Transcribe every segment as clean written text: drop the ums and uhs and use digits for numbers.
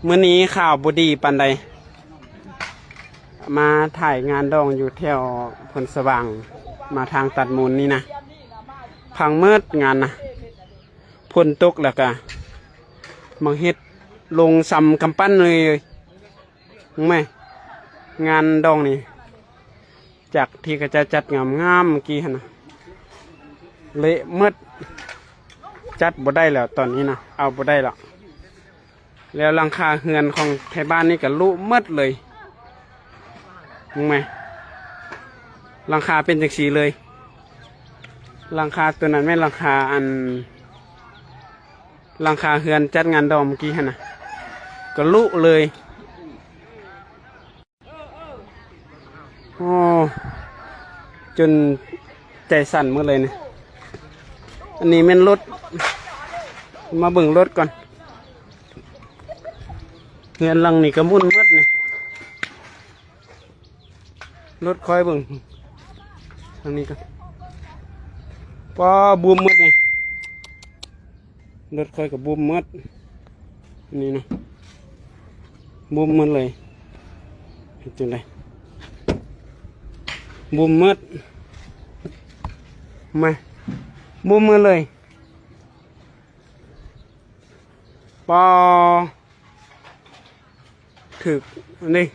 มื้อนี้ข่าวบดีปันใดมาถ่ายงานดองอยู่แถวพลสว่างมาทางตัดมูลนี่นะพังเมิดงานนะพ่นตกแล้วก็มังเฮ็ดลงซ้ำกำปั้นเลยมึงไหมงานดองนี่จากที่ก็จะจัดงามเมื่อกี้นะเละเมิดจัดบ่ได้แล้วตอนนี้นะเอาบ่ได้แล้วแล้วหลังคาเฮือนของไทยบ้านนี่ก็ลุเมิดเลยมึงไหมหลังคาเป็นจังสีเลยหลังคาตัวนั้นไม่หลังคาหลังคาเฮือนจัดงานดองเมื่อกี้ฮะนะก็ลุเลยโอ้จนใจสั่นเมื่อเลยเนี่ยอันนี้แม่นรถมาเบิ่งรถก่อนเฮือนหลังนี่ก็มุ่นมืดเนี่ยรถคอยเบิ่งทางนี้ก็พอบูมมืดนี่รถคอยกับบูมมืดนี่นะบูมมืดเลยเห็นจังไดบูมมืดมาบูมมืดเลยปอถึกนี่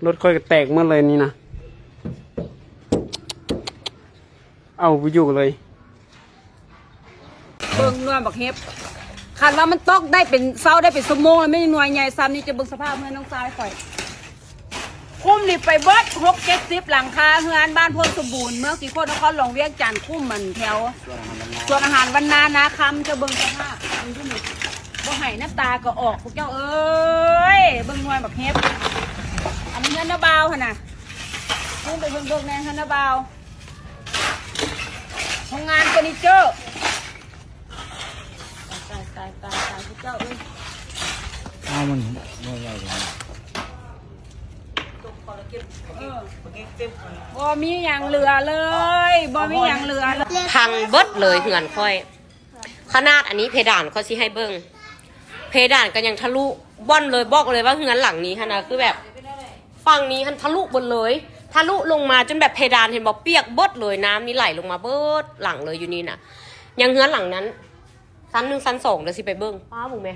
รถค่อยแตกเมื่อเลยนี่นะเอาไปอยู่เลยเบิ่งหน่วยบักเฮ็บคันว่ามันตกได้เป็นเศร้าได้เป็นชั่วโมงแล้วไม่หน่วยใหญ่ซ้ำนี่จะเบิ่งสภาพเมื่อน้องชายข่อยคุ้มนี่ไปเบิด6-70หลังคาเฮือนบ้านพลสมบูรณ์เมืองศรีโคตรนครหลวงเวียงจันทน์คุ้มมันแถวส่วนอาหารวันนานาคำจะเบิ่งสภาพดูที่นี่บ่ให้น้ำตาก็ออกพวกเจ้าเอ้ยเบิ่งหน่วยบักเฮ็บอันนี้เงินนาบาวหั่นน่ะคุ้มไปเบิ่งแน่เงินนาบาวโรงงานเฟอร์นิเจอร์ตายพวกเจ้าเอ้ยเอามันบ่ใหญ่เลยบ่มีอย่างเหลือเลยบ่มีอย่างเหลือเลยพังเบิดเลยเหือนค่อยขนาดอันนี้เพดานเขาสิให้เบิ้งเพดานก็ยังทะลุบ่อนเลยบอกเลยว่าเหือนหลังนี้ค่ะนะคือแบบฝั่งนี้มันทะลุบนเลยทะลุลงมาจนแบบเพดานเห็นบอกเปียกเบิดเลยน้ำนี่ไหลลงมาเบิดหลังเลยอยู่นี่น่ะยังเหือนหลังนั้นชั้น1ชั้น2เดี๋ยวสิไปเบิ้งป้าบุ๋มแม่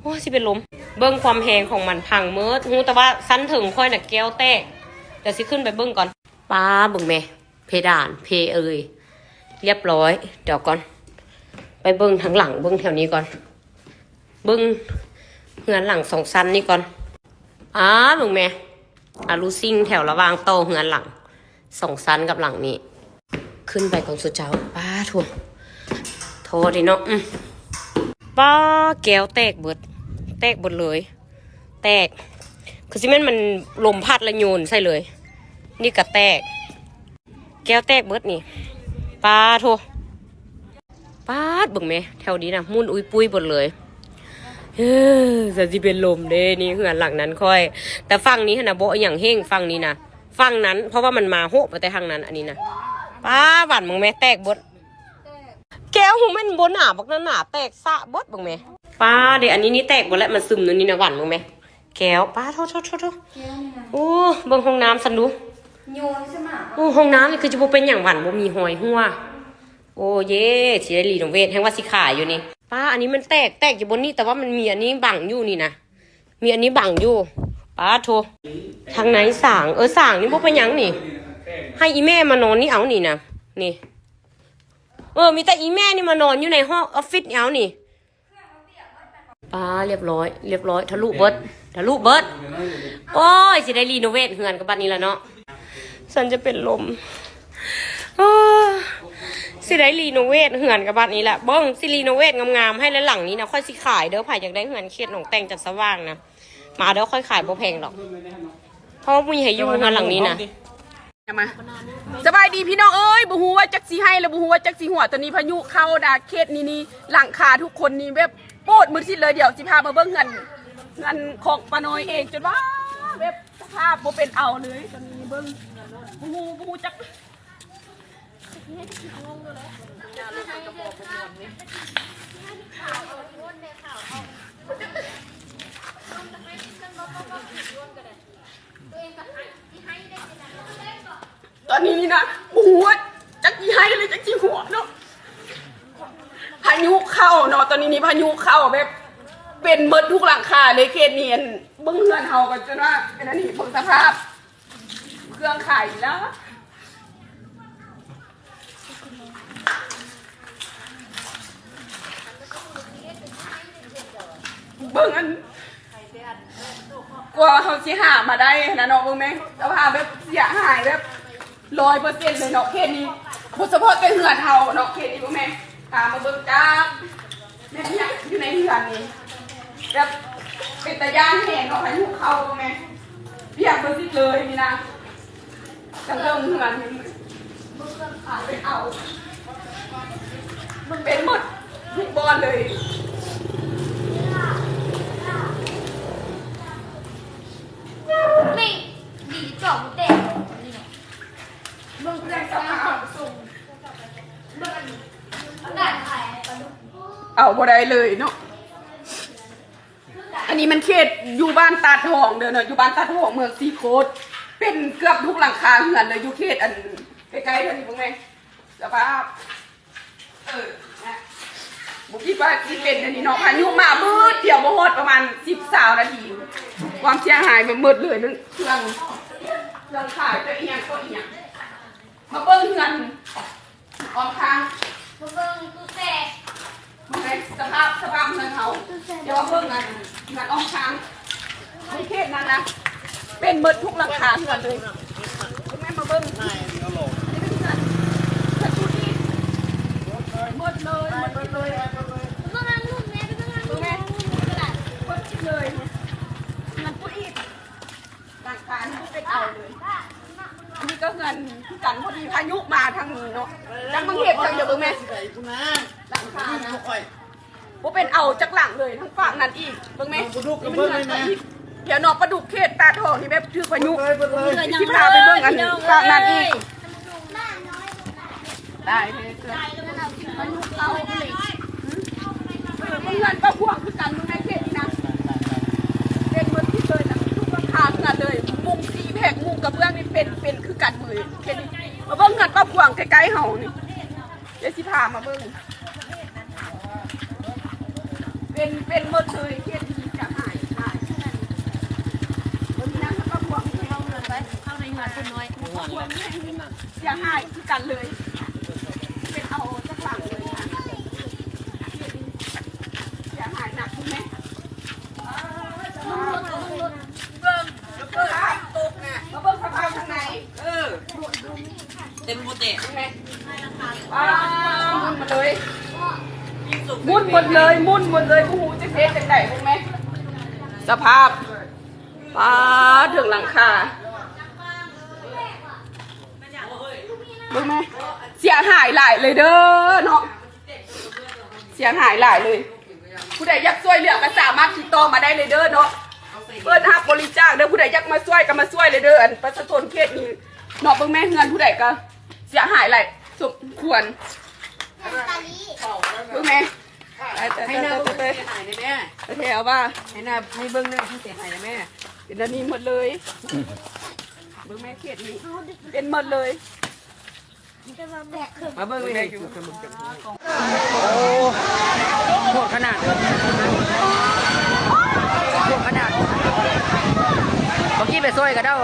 โอ้สิเป็นลมเบิ้งความแหงของมันพังเมิดฮู้แต่ว่าชั้นถึงค่อยน่ะแก้วแตกเดี๋ยวสิขึ้นไปเบิ้งก่อนป้าบุ๋มแม่เพดานเพเอ่ยเรียบร้อยเดี๋ยวก่อนไปเบิ้งทางหลังเบิ้งแถวนี้ก่อนเบิ้งเหือนหลัง2ชั้นนี่ก่อนบุ๋มแม่ลูซิ่งแถวระวางโตเหือนหลัง2ชั้นกับหลังนี้ขึ้นไปของสุดเจ้าป้าถั่วโทษดิเนาะป้าแก้วแตกเบิดเลยแตกคือซิเมนมันลมพัดและโยนใส่เลยนี่ก็แตกแก้วแตกเบิดนี่ป้าโทป้าดบึงไหมแถวนี้นะมุ่นอุ้ยปุ้ยหมดเลยจะสิเป็นลมเด้นี่เหือนหลังนั้นค่อยแต่ฝั่งนี้นะโบอย่างเฮงฝั่งนี้นะฝั่งนั้นเพราะว่ามันมาโหไปแต่ทางนั้นอันนี้นะป้าหวานมึงไหมแตกบดแก้วหูมันบนหนาบักหนาแตกสะบดบึงไหมป้าเดี๋ยวอันนี้นี่แตกหมดแล้วมันซึมนู่นนี่นะหวานมึงไหมแก้วป้าโทษโอ้เบิ่งห้องน้ำสันดูโยนใช่ไหมโอ้ห้องน้ำนี่คือจะบ่เป็นอย่างหวานบ่มีหอยหัวโอ้เย่สิได้รีโนเวทแห่งว่าสิขายอยู่นี่ป้าอันนี้มันแตกอยู่บนนี้แต่ว่ามันมีอันนี้บังอยู่นี่นะมีอันนี้บังอยู่ป้าโททางไหนสางสางนี่บ่เป็นหยังนี่ให้อีแม่มานอนนี่เอานี่นะนี่มีแต่อีแม่นี่มานอนอยู่ในห้องออฟฟิศเอานี่ป้าเรียบร้อยทะลุเบิดโอ้ยสิได้รีโนเวทเฮือนกับบ้านนี้แล้วเนาะฉันจะเป็นลมสิได้รีโนเวทเหือนกับบ้านนี้แหละเบิ้งสิรีโนเวทงามๆให้แล้วหลังนี้นะค่อยสิขายเด้อไผ่อยากได้เหือนเขตหนองแตงจัดสว่างนะมาเด้อค่อยขายบ่แพงหรอกเพราะว่ามีให้อยู่เหือนหลังนี้นะมาสบายดีพี่น้องเอ้ยบ่ฮู้ว่าจักสิให้แล้วบ่ฮู้ว่าจักสิหัวตอนนี้พายุเข้าดาเขตนี่หลังคาทุกคนนี่แบบโปดมือสิเลยเดี๋ยวสิพามาเบิ่งเงินของป้าน้อยเองจนว่าแบบสภาพบ่เป็นเอาเลยตอนนี้เบิ่งบ่ฮู้จัก อนนี้นี่นะบูดจักยี่ให้เลยจักยี่หัวเนาะพายุเข้าเนาะตอนนี้นี่พายุเข้าแบบเป็นเมดทุกหลังคาเลยเขตเนียนเบิ้งเฮือนเฮากันจนว่าเป็นอันนี้เบิ้งสภาพเครื่องขายแล้วเบิ้งอันกว่าเขาสิหามาได้นะเนาะเบิ้งไหมสภาพแบบเสียหายแบบ100%เลยเนาะเขตนี้บุษพจน์เป็นเฮือนเฮาเนาะเขตนี้เบิ้งไหมตามมาเบิ้งจ้าแม่เนี่ยอยู่ในเฮือนนี้แบบเป็นตะย่านแห้งเนาะพายุเข้าเบิ้งไหมเปียกเบิ้งสิเลยนี่นะจังเริ่มเฮือนนี่เป็นเอามันเป็นหมดทุกบอลเลยไม่ดีจอบเตะมึงแรงสภาพสูงมึงด่านขายปลาดุก เอาบ่ได้เลยเนาะอันนี้มันเขตอยู่บ้านตาทองเด้อเนาะอยู่บ้านตาทองเมืองซีโคดเป็นเกือบทุกหลังคาเรือนเลยอยู่เขตอันใกล้ๆเท่านี้พวกนี้สภาพนะบุคิดว่าที่เป็นอันนี้เนาะพายุมามืดเดี๋ยวบ่ฮอดประมาณ10-20 นาทีความเสียหายมันมืดเลยเรื่องเครื่องขายตัวเอียงตัวเอียงมาเบิ้งเงินออมค้าง มึงเบิ่งตู้แตก มันเป็นสภาพเงินเขาเดี๋ยวว่าเบิ้งเงินออมค้างในเขตนั้นนะเป็นมืดทุกหลังคาเงินเลยคุณแม่มาเบิ้งนี่เป็นเงินชุดนี้มืดเลยมึงเบิ่งงานรุ่นแม่ไปเบิ่งงานรุ่นแม่กระดาษ มืดเลยเงินผู้อีกหลังคาที่เป็นเอาเลยอันนี้ก็เงินที่กันพอดีพายุมาทางนี้เนาะจังบังเหตุจังเดี๋ยวเบิ่งแม่หลังคานะว่าเป็นเอาจากหลังเลยทั้งฝั่งนั้นอีกเบิ่งแม่นี่มันเงินอีกเดี๋ยวนอกประดุกเขตตาทองนี่แบบถือพายุที่พาไปเบิ่งอันฝั่งนั้นอีกได้เลยเกิดพายุเข้าเลยเบิ่งเงินประพวงคือกันเบิ่งแม่เขตนี่นะเป็นเงินที่เลยนะทุกราคาขนาดเลยมุงซีแพกมุงกระเบื้องนี่เป็นคือกันมือเขตนี้มาเบิ่งเงินประพวงใกล้ๆเฮานี่เดี๋ยวสิพามาเบิ่งเป็นหมดเลยเขตที่จะหายวันนี้นะประพวงเข้าเงินไปเข้าในเงินคนน้อยประพวงนี่เสียหายคือกันเลยเป็นเอาจากหลังเลยนะเสียหายหนักใช่ไหมเบิ่งตกไงมาเบิ่งสภาพข้างในเต็มโมเดลใช่ไหมมุนมาเลยมุนหมดเลยผู้หูจะเทจากไหนรู้ไหมสภาพถึงหลังคารู้ไหมเสียหายหลายเลยเด้อเนาะเสียหายหลายเลยผู้ใดอยากช่วยเหลือก็สามารถติดต่อมาได้เลยเด้อเนาะเปิดรับบริจาคเด้อผู้ใดอยากมาช่วยก็มาช่วยเลยเด้ออันประชาชนเขตนี้เนาะเบิ่งแม่เงินผู้ใดก็เสียหายหลายสมควรเบิ่งแม่ให้หน้าเสียหายเลยแม่แถวว่าให้หน้าให้เบิ่งหน้าที่เสียหายเลยแม่เป็นอันนี้หมดเลยเบิ่งแม่เขตนี้เป็นหมดเลยมาเบิ่งเลยโหดขนาดเมื่อกี้ไปซอยกันเด้า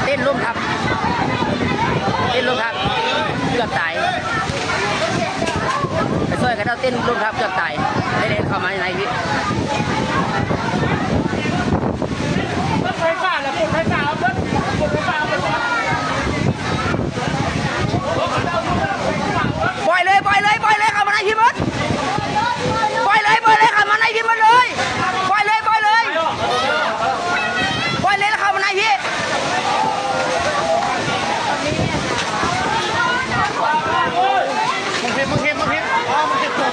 เต้นร่วมทับเกือบตายไปซอยกันเด้าเต้นร่วมทับเกือบตายได้เล่นเข้ามาในพี่ไฟฟ้าแล้วไฟฟ้าเอาเพิ่มไฟฟ้าเอาไปปล่อยเลยเข้ามาในพี่มดปล่อยเลยเข้ามาในพี่มดเลยปล่อยเลยแล้วเข้ามาในพี่มึงเห็นอ๋อมึงเห็นตัว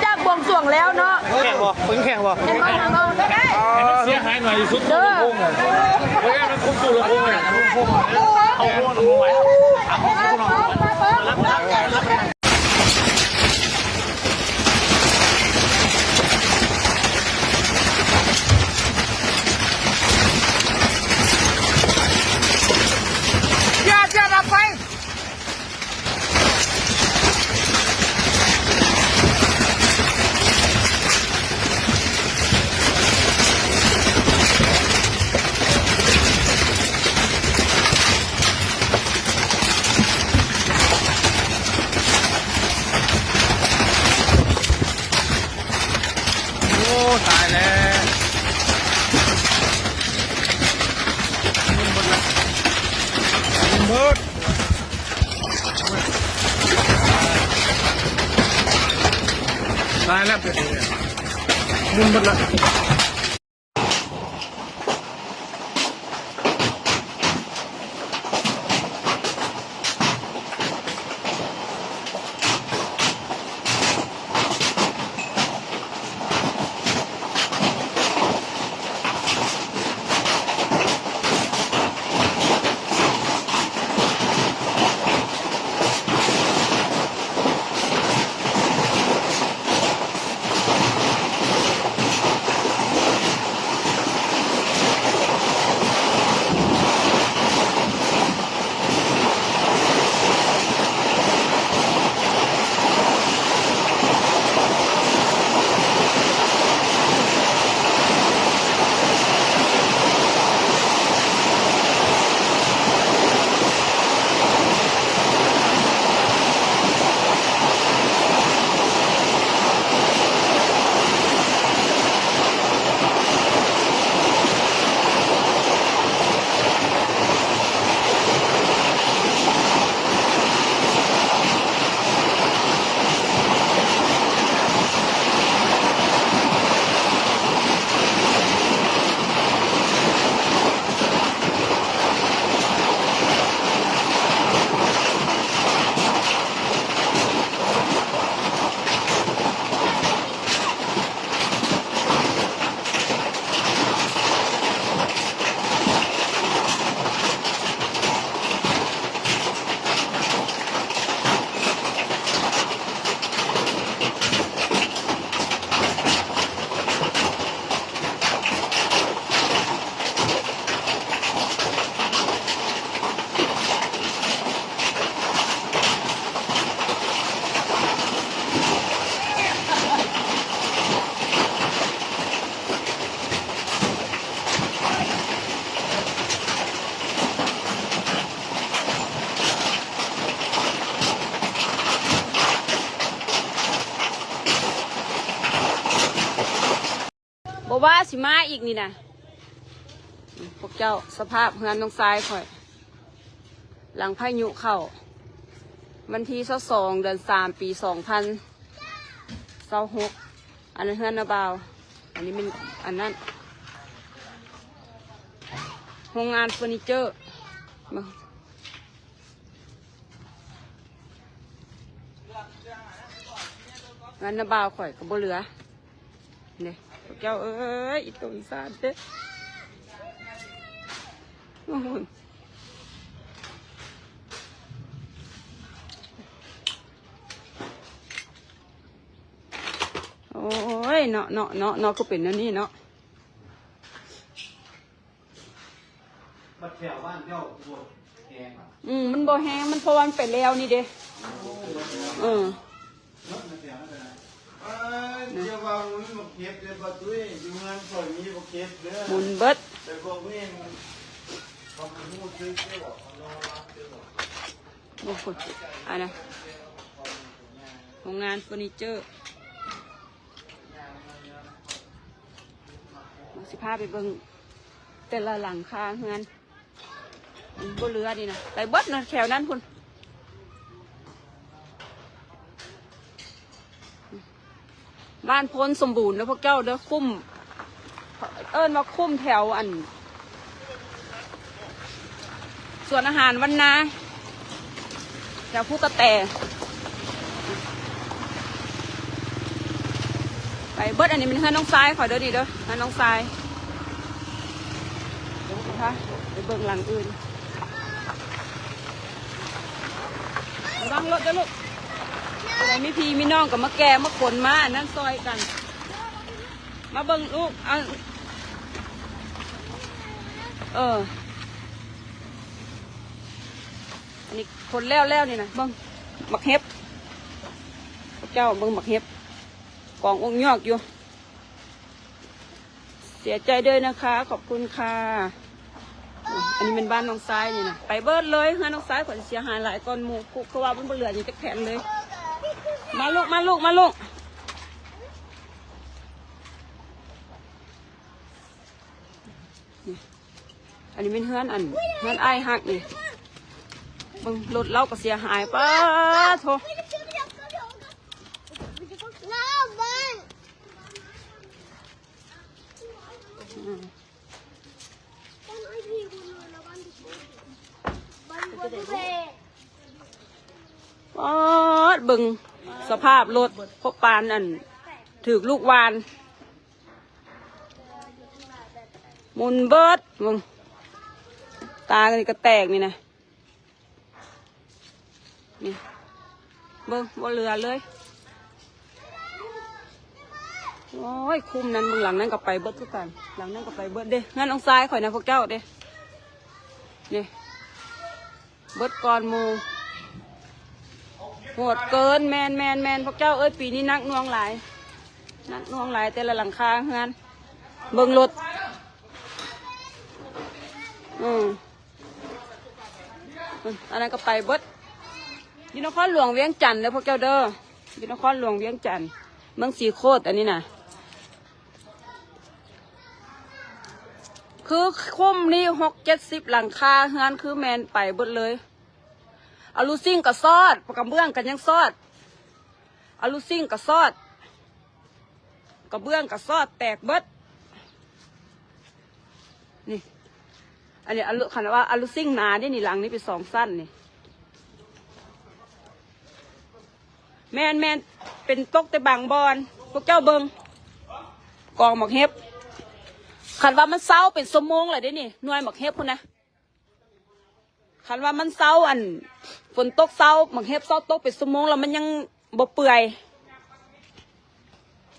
จากบวงสรวงแล้วเนาะ แข่งบ่คนแข่งบ่ เห็นไหมเนาะได้ เสียหายหน่อยสุดตัวลำโพงอ่ะเฮ้ยมันคุ้มตัวลำโพงอ่ะลำโพงเอาลำโพงไว้เอาลำโพงไว้ อย่าดับไฟโอ้ตายแล้วมันหมดตายแล้วเป็นมุนหมดละ บอกว่าสิมาอีกนี่นะพวกเจ้าสภาพเฮือนน้องทรายข่อย หลังพายุเข้าวันที่22 เดือน 3 ปี 2026อันนั้นเฮือนนาบาวอันนี้เป็นอันนั้นโรงงานเฟอร์นิเจอร์มางานนาบาวข่อยก็บ่เหลือเนี่ยพวกเจ้าเอ้ยอีตุนซาดเด้โอ้โหโอ้ยเนาะก็เป็นนั่นนี่เนาะ มาแถวบ้านเจ้าปวดแกง มันบ่แห้งมันเพราะว่ามันไปแล้วนี่เด้เเออดี๋ยวว่ามันมาเก็บเดี๋ยวประตูอยู่งานส่วนนี้มาเก็บเด้อ หมุนเบิด แต่พวกนี้เขาพูดซื้อเจ้าบอกเขารอรับเจ้าบอก โอ้โหอันนะโรงงานเฟอร์นิเจอร์มาสิพาไปเบิ่งแต่ละหลังคาเฮือนบ่เหลือนี่นะไปเบิดนะแถวนั้นคุณบ้านพ้นสมบูรณ์แล้วพวกเจ้าเด้อคุ้มเอิ้นว่าคุ้มแถวอันส่วนอาหารวันนาแถวผู้กระแต ไปเบิดอันนี้มันเฮือนน้องทรายขอเด้อดิเด้อเฮือนน้องทรายนะคะไปเบิ่งหลังอื่นระวังรถเด้อลูกอะไรมีพี่มีน้องกับมาแก่มาขนมาอันนั้นซอยกัน มาเบิ่งลูกเอาอันนี้คนแล้วนี่นะเบิ่งหมักเห็บเจ้าเบิ่งหมักเห็บกององค์ยอกอยู่เสียใจด้วยนะคะขอบคุณค่ะอันนี้เป็นบ้านน้องซ้ายนี่นะไปเบิดเลยเฮือนน้องซ้ายขวัญเสียหายหลายก้อนหมูคุกเขาว่ามันเหลืออยู่จะแข็งเลยมาลูกมาลูกมาลูกอันนี้เป็นเฮือนเฮือนไอ้หักนี่มึงรถเราก็เสียหายป้าโถบึงสภาพรถพบปานถือลูกวานมุนเบิดมึงตากันก็แตกนี่นะนี่เบิ้งบ่เหลือเลยโอ้ยคุ้มนั้นมึงหลังนั้นก็ไปเบิดทุกกันหลังนั้นก็ไปเบิดเด้งั้นน้องซ้ายข่อยนะพวกเจ้าเด้นี่เบิดก่อนมูโหดเกินแมนพวกเจ้าเอ้ยปีนี้นักน่วงหลายแต่ละหลังคาเฮือนเบิ่งรถอันนั้นก็ไปเบิดยูนครหลวงเวียงจันทร์เลยพวกเจ้าเด้อยูนครหลวงเวียงจันทร์เมืองสีโคตรอันนี้น่ะคือคุ้มนี่60-70หลังคาเฮือนคือแมนไปเบิดเลยอาลูซิ่งกับซอดกระเบื้องกันยังซอดอาลูซิ่งกับซอดกระเบื้องกับซอดแตกเบิดนี่อันนี้ขนาดว่าอาลูซิ่งหนาได้นี่หลังนี้เป็น2สั้นนี่แมนเป็นตกแต่บางบอนพวกเจ้าเบิงกองหมักเห็บขันว่ามันเศร้าเป็นสมงเลยได้นี่หน่วยหมักเห็บคนนะขันว่ามันเศร้าฝนตกเศร้าหมักเห็บเศร้าตกเป็นสมงแล้วมันยังบ่เปื่อย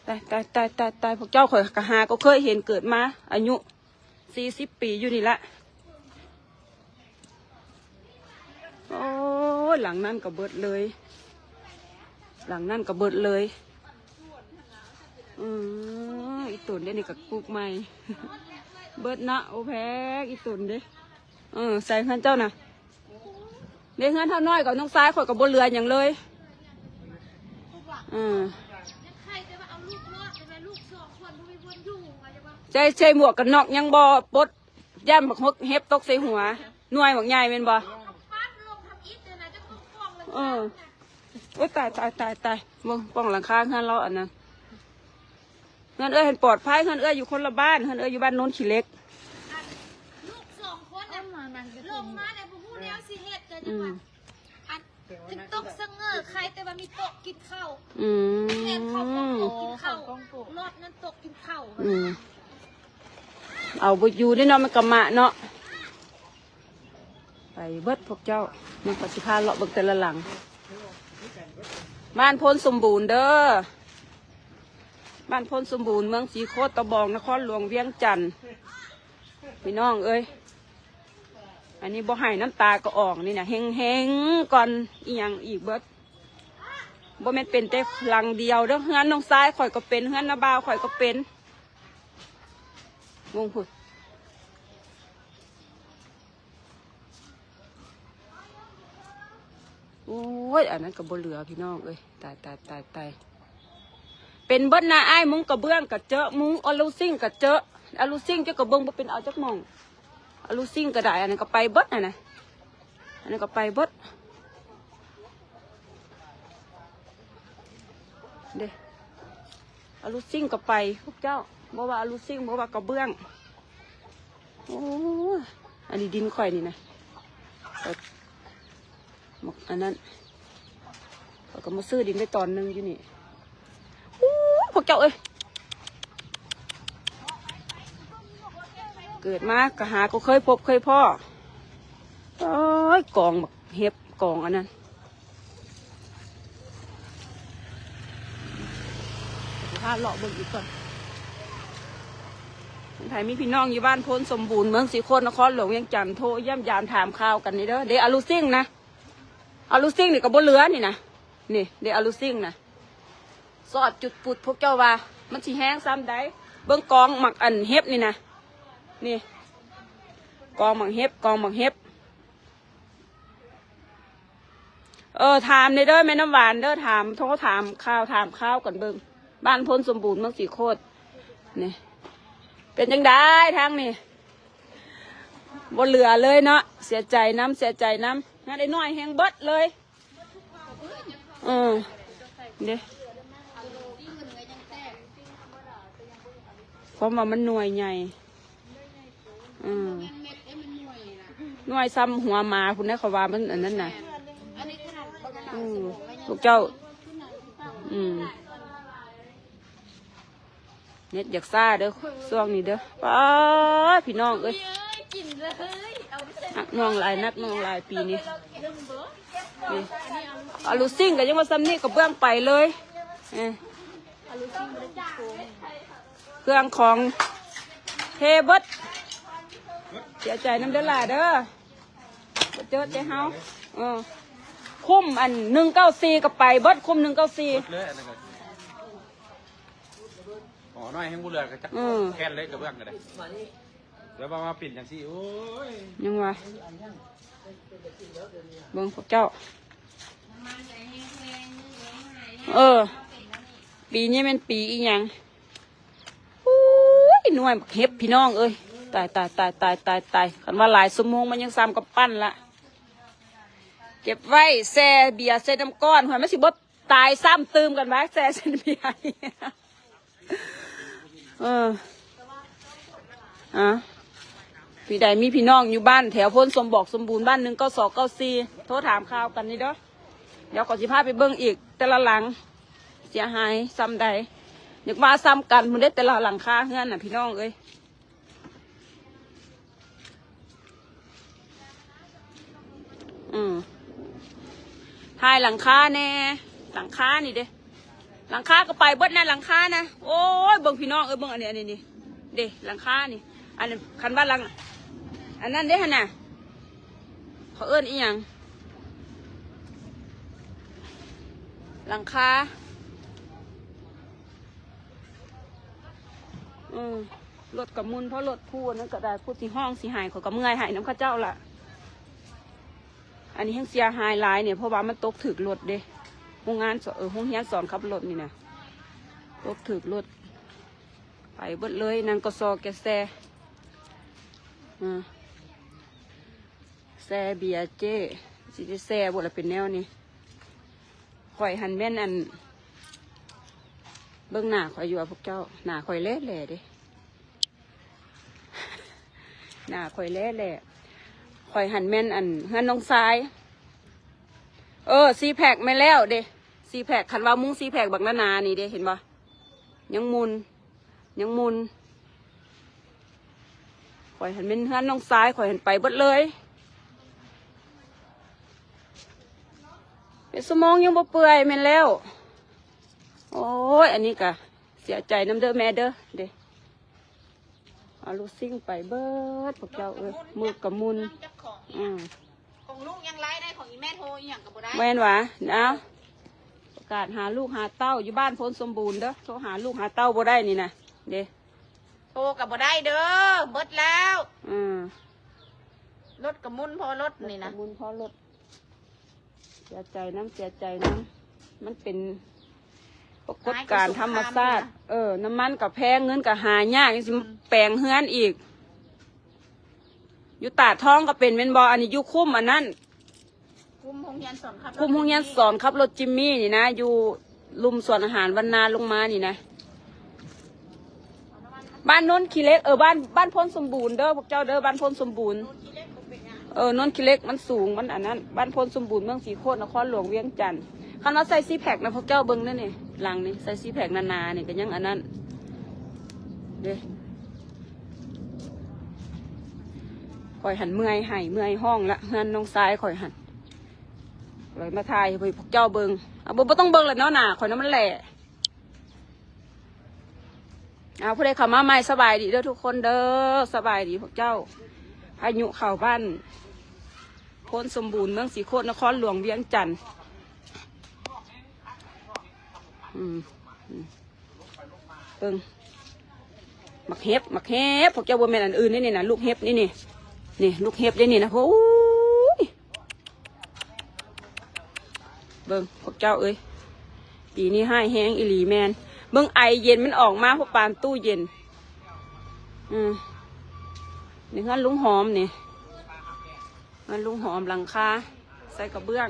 ตายพวกเจ้าข่อยกะหาก็เคยเห็นเกิดมาอายุ40 ปีอยู่นี่ละโอ้หลังนั้นก็เบิดเลยอีตุ่นเด้นี่กับปลูกใหม่เบิดนะโอแพกอีตุ่นเด้ใส่เงินเจ้าน่ะเด้เงินเท่าน้อยกับน้องซ้ายข่อยกับบนเรืออย่างเลยใจหมวกกันนอกยังบ่ปดย่ำบักฮกเฮ็บตกใส่หัวหน่วยบักใหญ่เป็นบ่โอ้ยตายมึงป้องหลังคาเงินเราอันนั้นเงินเห็นปลอดภัยเงินอยู่คนละบ้านเงินอยู่บ้านโน้นขี้เล็กลูก2 คนลงมาในผู้แนวสิเฮ็ดกันจังหวะถึงตกเสงอใครแต่ว่ามีโต๊ะกินข้าวแม่เขาตกกินข้าวรถนั้นตกกินข้าวเอาบุยูนี่เนาะมันกระมะเนาะไปเบิดพวกเจ้ามันปัจจุบันเลาะเบิกแต่ละหลังบ้านพ้นสมบูรณ์เด้อบ้านพ้นสมบูรณ์เมืองสีโคตรตะบองนครหลวงเวียงจันทร์พี่น้องเอ้ยอันนี้บ่ให้น้ำตาก็ออกนี่นะเฮงก่อนอีหยังอีกเบิดบ่แม่นเป็นแต่หลังเดียวเด้อเฮือนน้องซ้ายข่อยก็เป็นเฮือนนาบ่าวข่อยก็เป็นงงพุ่นโอ้ยอันนั้นก็บ่เหลือพี่น้องเอ้ยตายเป็นเบิดนาอ้ายมุ้งกระเบื้องกระเจาะมุ้งอลูซิ่งกระเจาะอลูซิ่งเจ้ากระเบื้องบ่เป็นเอาจักมองอลูซิ่งกระได้อันนั้นก็ไปเบิดอันนั้นก็ไปเบิดเด้อลูซิ่งก็ไปพวกเจ้าบ่ว่าอลูซิ่งบ่ว่ากระเบื้องโอ้อันนี้ดินข่อยนี่นะอันนั้นเขาก็มาซื้อดินได้ตอนนึงอยู่นี่พวกเจ้าเอ้ย เกิดมาก็หาก็เคยพบเคยพ่อโอ้ยกองแบบเห็บกองอันนั้นพาเลาะเบิ่งอีกก่อนคนไทยมีพี่น้องอยู่บ้านโพนสมบูรณ์เมืองศรีโคนนครหลวงเวียงจันทร์โทรเยี่ยมยามถามข่าวกันนี่เด้อเดี๋ยวอาลูซิ่งนะอาลูซิ่งนี่ก็บ่เหลือนี่นะนี่เดี๋ยวอาลูซิ่งนะสอดจุดปุดพวกเจ้าว่ามันสิแห้งซ้ำได้เบิ่งกองหมักอันเห็บนี่นะนี่กองหมักเห็บกองหมักเห็บถามในเด้อแม่น้ำหวานเด้อถามโทรถามข้าวก่อนเบิ่งบ้านโพนสมบูรณ์เมืองศรีโคตรนี่เป็นยังได้ทางนี่บ่เหลือเลยเนาะเสียใจน้ำงานได้น้อยแหงเบิดเลยเด้เพราะว่ามันหน่วยใหญ่หน่วยซ้ำหัวหมาคุณนะเขาว่ามันอันนั้นน่ะพวกเจ้าเน็ตอยากซ่าเด้อช่วงนี้เด้อป้าพี่น้องเอ้ยนักน้องลายปีนี้นี่อาลูซิ่งก็ยังมาซ้ำนี่กับเบื้องไปเลยเครื่องของเฮเบิร์ตเสียใจน้ำเด้อล่ะเด้อเจอใจเฮาคุ้มอัน194กับไปเบิร์ตคุ้ม194อ๋อน้อยให้บุเรือก็จักแค่เล็กกับเบื้องกันเลยแล้วมาปิ่นอย่างซี่โอ้ยยังไงเบิ่งพวกเจ้าปีนี้เป็นปีอีหยังหน่วยเห็บพี่น้องเอ้ยตายคันว่าหลายชั่วโมงมันยังซ้ำกับปั้นละเก็บไว้แซ่เบียร์แซ่น้ำก้อนหัวไม่สิบดตายซ้ำตืมกันไว้แซ่เส้นเบียร์พี่ใดมีพี่น้องอยู่บ้านแถวพ้นสมบอกสมบูรณ์บ้าน19294โทรถามข่าวกันนี่เด้อเดี๋ยวก่อนสิพาไปเบิ่งอีกแต่ละหลังเสียหายซ้ำใดอยากมาซ้ำกันมันได้แต่ละหลังคาเฮือนน่ะพี่น้องเอ้ยถ่ายหลังคาแน่หลังคานี่เด้หลังคาก็ไปเบิดนะหลังคานะโอ้ยเบิ่งพี่น้องเบิ่งอันนี้นี่เด้หลังคานี่อันนี้คันว่าหลังอันนั้นเด้ฮะน่ะเขาเอิ้นอีหยังหลังคารถกับมุนเพราะรถพูดนั่นก็ได้พูดที่ห้องสีหายเขาก็เมื่อยหายน้ำข้าเจ้าล่ะอันนี้ยังเสียหายหลายเนี่ยเพราะว่ามันตกถึกรถเด้โรงงานโรงเรียนสอนขับรถนี่นะตกถึกรถไปเบิดเลยนางก็ซอแกแซ่แซ่เบียเจ้สิจะแซ่บดละเป็นแนวนี้ข่อยหันแม่นอันเบื้องหน้าข่อยอยู่พวกเจ้าหน้าข่อยเละแหล่ดิหน้าข่อยเละแหล่ข่อยหันแม่นอันเฮือนน้องซ้ายซีแพคไม่แล้วเด้ซีแพคคันว่ามุ้งซีแพคบักนานี่เด้เห็นบ่ยังมุนข่อยหันแม่นเฮือนน้องซ้ายข่อยหันไปเบิดเลยเป็นสมองยังบ่เปื่อยแม่นแล้วโอ้ยอันนี้กะเสียใจน้ำเด้อแม่เด้อเด้เอาลูกซิ่งไปเบิดพวกเจ้ามือกับมุนของลูกยังไล่ได้ของอีแม่โทรอย่างกับบ่ได้แม่นวะนะประกาศหาลูกหาเต้าอยู่บ้านพ้นสมบูรณ์เด้อโทรหาลูกหาเต้าบ่ได้นี่นะเด้โทรกับบ่ได้เด้อเบิดแล้วรถกับมุนพอรถนี่นะมุนพอรถเสียใจน้ำมันเป็นปรากฏการธรรมชาติน้ำมันกับแพงเงินกับหายากสิแปลงเฮือนอีกอยู่ตาท้องก็เป็นเมนบออันนี้อยู่คุ้มอันนั้นคุ้มโรงเรียนสอนขับรถจิมมี่นี่นะอยู่ลุมสวนอาหารวันนาลงมานี่นะบ้านโน้นขี้เล็กบ้านพ้นสมบูรณ์เด้อพวกเจ้าเด้อบ้านพ้นสมบูรณ์โน้นขี้เล็กมันสูงมันอันนั้นบ้านพ้นสมบูรณ์เมืองศรีโคตรนครหลวงเวียงจันทร์คันว่าใส่ซีแพคนะพวกเจ้าเบิ้งนั่นนี่หลังนี่ใส่ซีแพคนาๆนี่ก็ยังอันนั้นเด้ ข่อยหันเมื่อยให้เมื่อยห้องละเฮือนน้องซ้ายข่อยหันเลยมาถ่ายไปพวกเจ้าเบิงเอาบ่ต้องเบิงเลยเนาะหนาข่อยน้ำมันแหล่เอาผู้ใดเข้ามาใหม่สบายดีเด้อทุกคนเด้อสบายดีพวกเจ้าพายุเข้าบ้านโพนสมบูรณ์เมืองศรีโคตรนครหลวงเวียงจันทร์เบิ่งมักเห็บพวกเจ้าบัวแม่นอันอื่นนี่นะลูกเห็บนี่ลูกเห็บนี่นะโอ้ยเบิ่งพวกเจ้าเอ้ยปีนี้ให้แห้งอีหลีแมนเบิ่งไอเย็นมันออกมาพวกปานตู้เย็นนี่งั้นลุงหอมนี่งั้นลุงหอมหลังคาใส่กระเบื้อง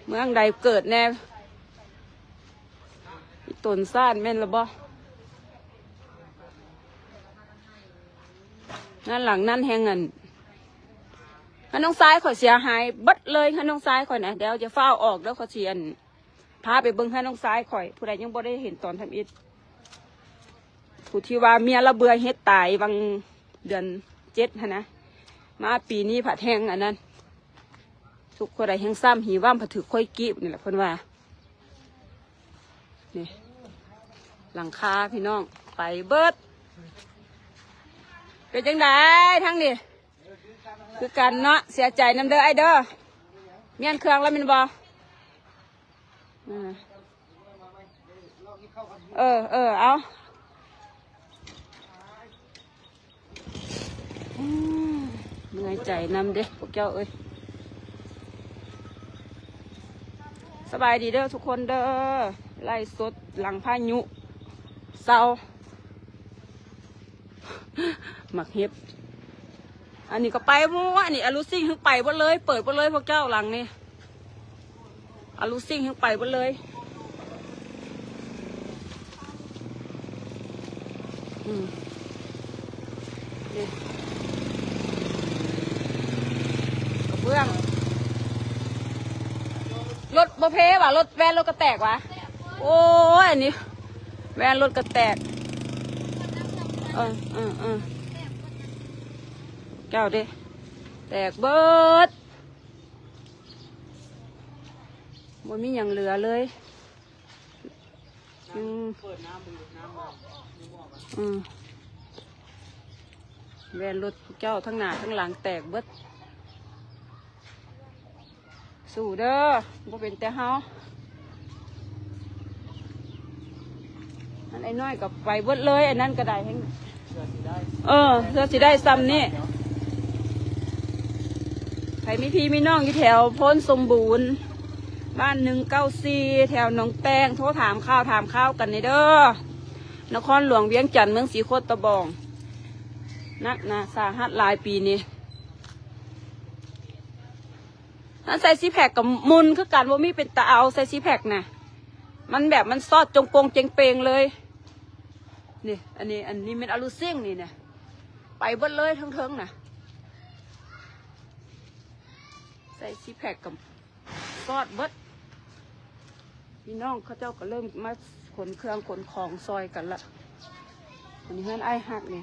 เมืองใดเกิดแน่ต้นซ่านแม่นละบ่นั่นหลังนั่นแหงเงินขนมซ้ายข่อยเสียหายบัดเลยขนมซ้ายข่อยนะเดี๋ยวจะเฝ้าออกแล้วข่อยเสียนพาไปเบิ้งขนมซ้ายข่อยผู้ใดยังบ่ได้เห็นตอนทำอิฐผู้ที่ว่าเมียระเบือเฮ็ดตายบางเดือน7นะมาปีนี้ผัดแห้งอันนั้นทุกคนใดแห้งซ้ำหีว่ามผัดถือค่อยกีบนี่แหละเพิ่นว่านี่หลังคาพี่น้องไปเบิดเป็นจังไดทั้งนี้คือกันเนาะเสียใจน้ำเด้อไอเด้อเมียนเครื่องแล้วมันบ่เอาเหนื่อยใจน้ำเด้พวกเจ้าเอ้ยสบายดีเด้อทุกคนเด้อไล่สดหลังพายุเศร้าหมักเห็บอันนี้ก็ไปมั่วอันนี้อลูซิ่งทั้งไปหมดเลยเปิดหมดเลยพวกเจ้าหลังนี่อลูซิ่งทั้งไปหมดเลยนี่กระเบื้องรถบเพว่ะรถแวนรถกระแตกวะโอ้ยอันนี้แวนรถกระแตกเจ้าดิแตกเบิดบ่มีอย่างเหลือเลยแวนรถเจ้าทั้งหน้าทั้งหลังแตกเบิดสู้เด้อบ่เป็นแต่เฮาอันไอ้น้อยกับไปเบิดเลยอันนั้นก็ได้เพื่อสิได้ซ้ำนี่ใครมีพี่มีน้องอยู่แถวโพ้นสมบูรณ์บ้าน194แถวหนองแตงโทรถามข้าวกันในเด้อนครหลวงเวียงจันทร์เมืองศรีโคตรตะบองนักนะสาหัสหลายปีนี้นั่นใส่ซีแพคกับมุนคือการว่ามีเป็นตาเอาใส่ซีแพคน่ะมันแบบมันซอดจงโปงเจงเปงเลยนี่อันนี้เป็นอลูซิ่งนี่เนี่ยไปเบิดเลยทั้งๆน่ะใส่ซีแพคกับซอดเบิดพี่น้องเขาเจ้าก็เริ่มมาขนเครื่องขนของซอยกันละอันนี้เพื่อนไอ้หักนี่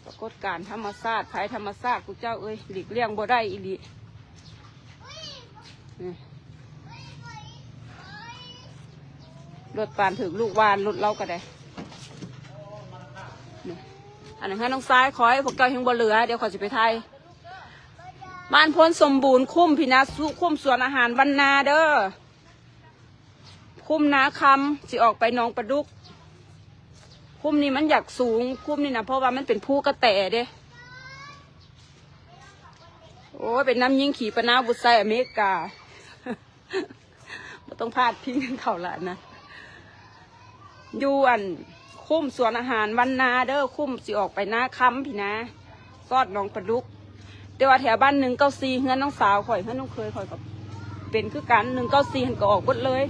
ปรากฏการธรรมชาติภัยธรรมชาติกูเจ้าเอ้ยหลีกเลี่ยงบ่ได้อีหลีรถปานถึงลูกวานรถเล่าก็ได้อันนั้นให้น้องซ้ายขอให้พวกเจ้ายังบ่เหลือเดี๋ยวขอจะไปไทยบ้านพ้นสมบูรณ์คุ้มพินาสุคุ้มสวนอาหารวันนาเด้อคุ้มนาคำสิออกไปหนองประดุกคุ้มนี่มันอยากสูงคุ้มนี่นะเพราะว่ามันเป็นภูกระแตเด้โอ้เป็นน้ำยิงขี่ปนาบุษไซอเมริกาไม่ต้องพลาดพิงกันเขาละนะอยู่อันคุ้มสวนอาหารวันนาเด้อคุ้มสิออกไปนาคำพี่นะซอดหนองประดุกแต่ว่าแถวบ้าน194เฮือนน้องสาวข่อยเฮือนน้องเคยข่อยกับเป็นคือกัน194หันก็ออกหมดเลย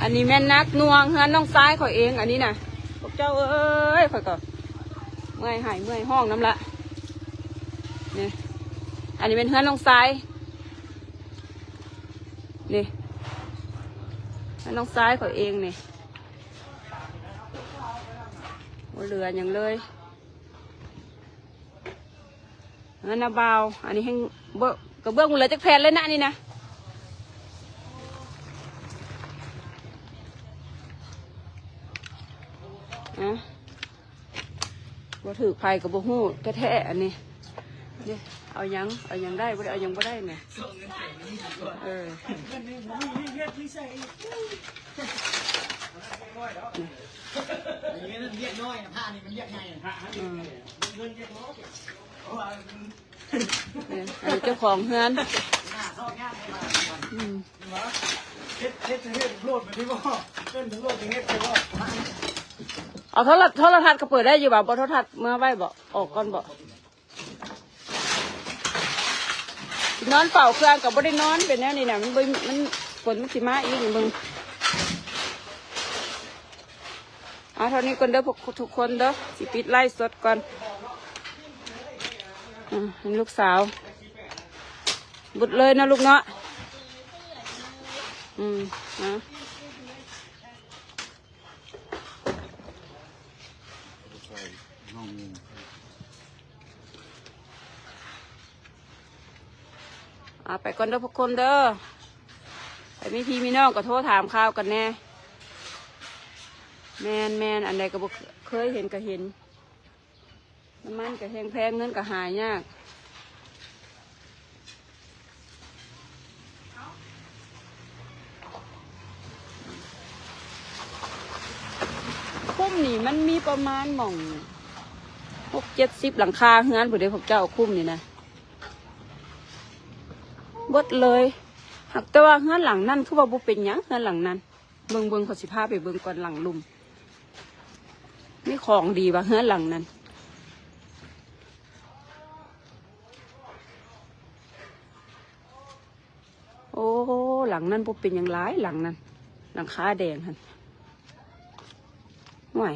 อันนี้แม่นักนวงเฮือนน้องซ้ายข่อยเองอันนี้นะพวกเจ้าเอ้ยข่อยก็เมื่อยหายเมื่อยห้องน้ำละนี่อันนี้เป็นเฮือนน้องซ้าย ให้น้องซ้ายเขาเองนี่บ่เหลืออย่างเลยงั้นนะเบาอันนี้ให้กระเบื้องมันเหลือจากแผ่นเลยนะนี่นะบ่ถือไฟกับบ่หูแท้ๆอันนี้เดี๋ยวเอายังได้บ่ได้เอายังบ่ได้เนี่ยอันนี้เจ้าของเฮือนเอาโทรทัศน์ก็เปิดได้อยู่บ่โทรทัศน์เมื่อไว้บ่ออกก่อนบ่นอนเป่าเครื่องกับบ่ได้นอนเป็นแนวนี้น่ะมันฝนมันสิมาอีกมึงเท่านี้ก่อนเด้อพวกทุกคนเด้อสิปิดไล่สดก่อนลูกสาวบุดเลยนะลูกเนาะไปก่อนเด้อพวกคนเด้อแต่มีพี่มีน้องก็โทรถามข่าวกันแน่แมนอันใดก็บ่เคยเห็นก็เห็นน้ำมันก็แพงเงินก็หายยากคุ้มนี่มันมีประมาณหม่อง60-70หลังคาเฮือนผู้ใดพวกเจ้าคุ้มนี่นะบดเลยหากแต่ว่าเฮือนหลังนั่นคือว่าบุเป็นหยังเฮือนหลังนั้นเบิ่งขอสิพาไปเบิ่งก่อนหลังลุมมีของดีว่าเฮือนหลังนั้นโอ้หลังนั้นบุเป็นอย่างไรหลังนั้นหลังคาแดงฮันห่วย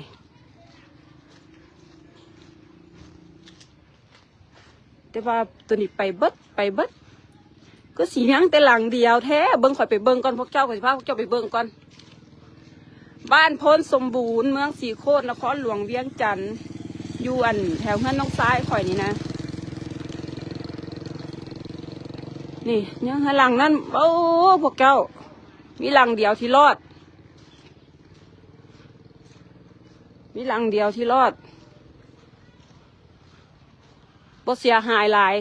แต่ว่าตัวนี้ไปเบิดก็สียังแต่หลังเดียวแท้เบิ้งข่อยไปเบิ้งก่อนพวกเจ้าข่อยพาพวกเจ้าไปเบิ้งก่อนบ้านโพนสมบูรณ์เมืองสีโคตรนครหลวงเวียงจันทร์อยู่อันแถวเฮือนน้องซ้ายข่อยนี่นะนี่ยังหลังนั้นโอ้พวกเจ้ามีหลังเดียวที่รอดบ่เสียหายหลาย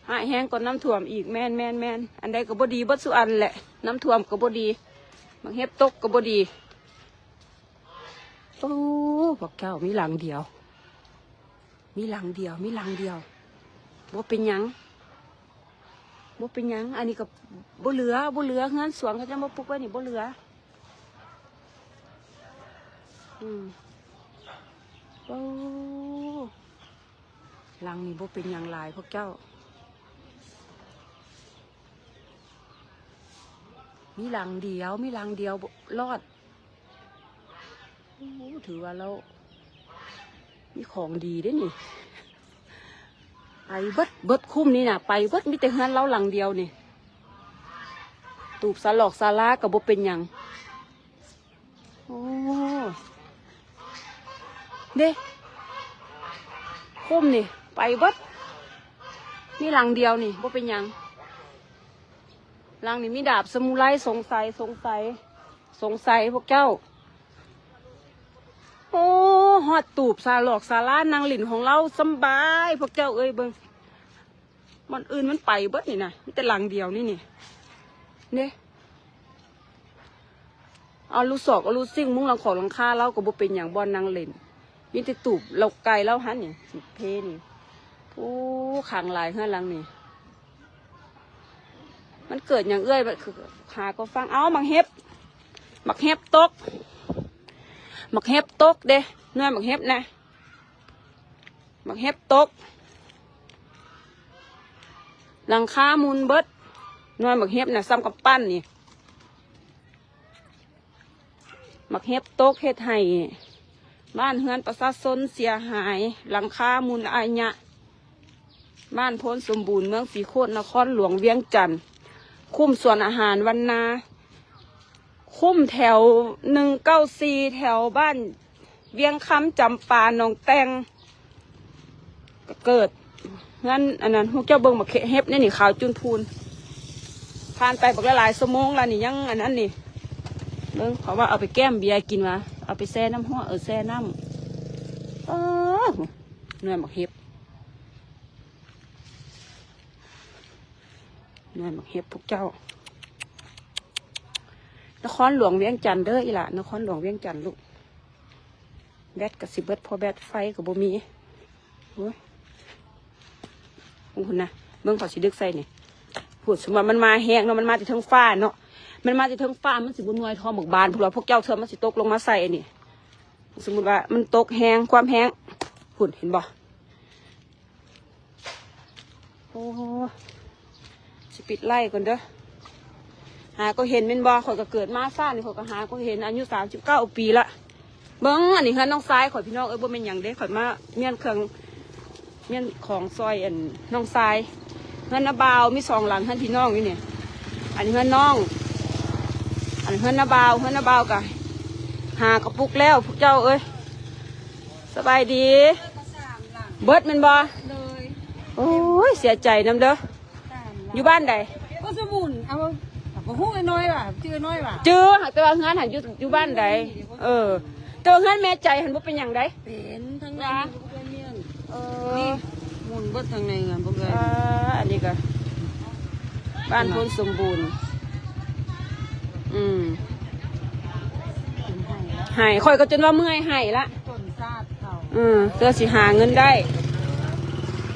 หายแห้งก่อนน้ำท่วมอีกแม่นอันใดก็บ่ดีบ่สุอันแหละน้ำท่วมก็บ่ดีบางเฮ็บตกก็บ่ดีโอ้พวกเจ้ามีหลังเดียวบ่เป็นหยังอันนี้ก็บ่เหลือเฮือนสวนเขาจะมาปลูกไว้นี่บ่เหลือโอ้หลังนี่บ่เป็นหยังหลายพวกเจ้ามีหลังเดียวรอดโอ้ถือว่าเรามีของดีได้นี่ไปเบิดคุ้มนี่นะไปเบิดมีแต่เฮือนเราหลังเดียวนี่ตูบสลอกซาลากับบ่เป็นหยังโอ้เด้คุ้มนี่ไปเบิดนี่หลังเดียวนี่บ่เป็นหยังหลังนี่มีดาบสมุไรสงสัยพวกเจ้าโอ้หอดตูบซาหลอกซาลานางหลินของเราสบายพวกเจ้าเอ้ยเบิ่งมันอื่นมันไปเบิดนี่นะมีแต่หลังเดียวนี่เนี่ยเอาลูกศอกเอาลูกซิ่งมุ้งหลังของหลังคาเราก็บ่เป็นอย่างบอลนางหลินมีแต่ตูบเราไกลแล้วฮันนี่เพนี่โอ้ขังลายเฮือนหลังนี่มันเกิดอย่างเอื้อยคือหาก็ฟังเอาหมักเห็บตกเด้เนื้อหมักเห็บนะหมักเห็บตกหลังคามุนเบิดเนื้อหมักเห็บนะซ้ำกับปั้นนี่หมักเห็บตกเฮ็ดให้บ้านเฮือนประชาชนเสียหายหลังคามุนอายะ บ้านโพนสมบูรณ์เมืองศรีโคตรนครหลวงเวียงจันทร์คุ้มส่วนอาหารวันนาคุ้มแถว194แถวบ้านเวียงคำจำปาหนองแตงก็เกิดงั้นอันนั้นพวกเจ้าเบิ่งมาเฮ็บนี่ขาวจุนพูนผ่านไปบอกหลายชั่วโมงแล้วนี่ยังอันนั้นนี่เบิ่งเขาว่าเอาไปแก้มเบียร์กินวะเอาไปแช่น้ำห้อแช่น้ำเนื้อหมักเฮ็บเนื้อหมักเฮ็บพวกเจ้านครหลวงเวียงจันทร์เด้ออีหล่ะนครหลวงเวียงจันทร์ลูกแบตกับสิเบิดพอแบตไฟกับบ่มีโอ้ยคุณนะเบิ่งเขาสิดึกใส่นี่พูดสมมติมันมาแห้งเนาะมันมาจากทางฟ้าเนาะมันมาจากทางฟ้ามันสิบนวยทองหมกบานพวกเราพวกเจ้าเธอมันสิตกลงมาใส่นี่สมมติว่ามันตกแห้งความแห้งพูดเห็นบ่โอ้สิปิดไล่ก่อนเด้อหาก็เห็นเป็นบ่ข่อยก็เกิดมาซ่านี่ข่อยก็หาก็เห็นอายุ39 ปีละเบิ้งอันนี้ค่ะน้องซ้ายข่อยพี่น้องบ่เป็นอย่างเด้ข่อยมาเมียนเครื่องเมียนของซอยอันน้องซ้ายเฮือนนาบาวมี2 หลังเฮือนพี่น้องอยู่เนี่ยอันนี้เฮือนน้องอันนี้เฮือนนาบาวกะหากระปุกแล้วพวกเจ้าเอ้ยสบายดีเบิดมันบ่โอ้ยเสียใจน้ำเด้ออยู่บ้านใด ก็สมุนเอาบ่ฮู้น้อยว่ะชื่อน้อยว่ะ จื้อแต่ว่าเฮือนหันอยู่บ้านใดแต่ว่าเฮือนแม่ใจหันบ่เป็นอย่างใด เป็นทั้งในนี่บ่เป็นเมียน นี่ หมุนเบิดทางในไงบ่เคย อันนี้ก็บ้านโพนสมบูรณ์หายข่อยก็จนว่าเมื่อยหายละ ต้นซาดเขา เพื่อสิหาเงินได้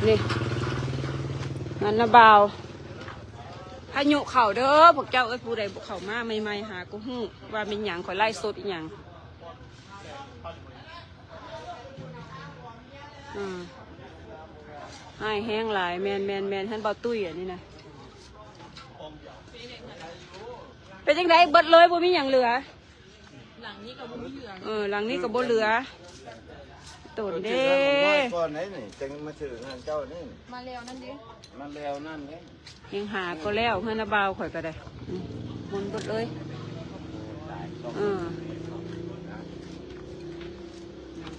นี่งานนาบาวพายุเข่าเด้อพวกเจ้าเอ้ยผู้ใดบุกเข่ามาใหม่ๆหาก็ฮู้ว่าเป็นหยังข่อยไล่สดอีหยังหายแห้งหลายแมนท่านเบาตุ้ยอันนี้นะเป็นจังไดเบิดเลยบ่มีหยังเหลือหลังนี้ก็บ่เหลือหลังนี้ก็บ่เหลือตุนเด้ ก่อนไหนนี่จังมาถืองานเจ้านี่ มาแล้วนั่นดิ มาแล้วนั่นเลย ยังหาก็แล้วเพื่อนนาบาวข่อยก็ได้หมุนเบิดเลย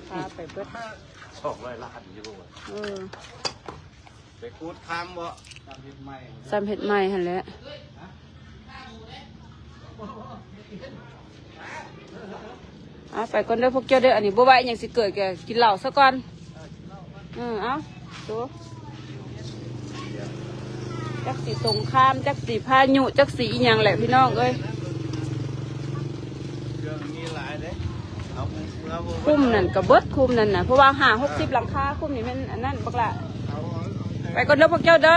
พาไปเบิด 200 ล้านอยู่บ่ไปคูดคำบ่ ซ้ำเห็ดใหม่หันแหละไปก่อนเด้อพวกเจ้าเด้ออันนี้บ่ไหวยังสิเกิดแกกินเหล้าซะก่อนเอาตัวจักสีสงครามจักสีพายุจักสีอีหยังแหละพี่น้องเอ้ย เรื่องมีหลายเด้เอาเมื่อบ่ คุ้มนั่นกับเบิดคุ้มนั่นน่ะเพราะว่า60 หลังคาคุ้มนี่มันอันนั้นบักละไปก่อนเด้อพวกเจ้าเด้อ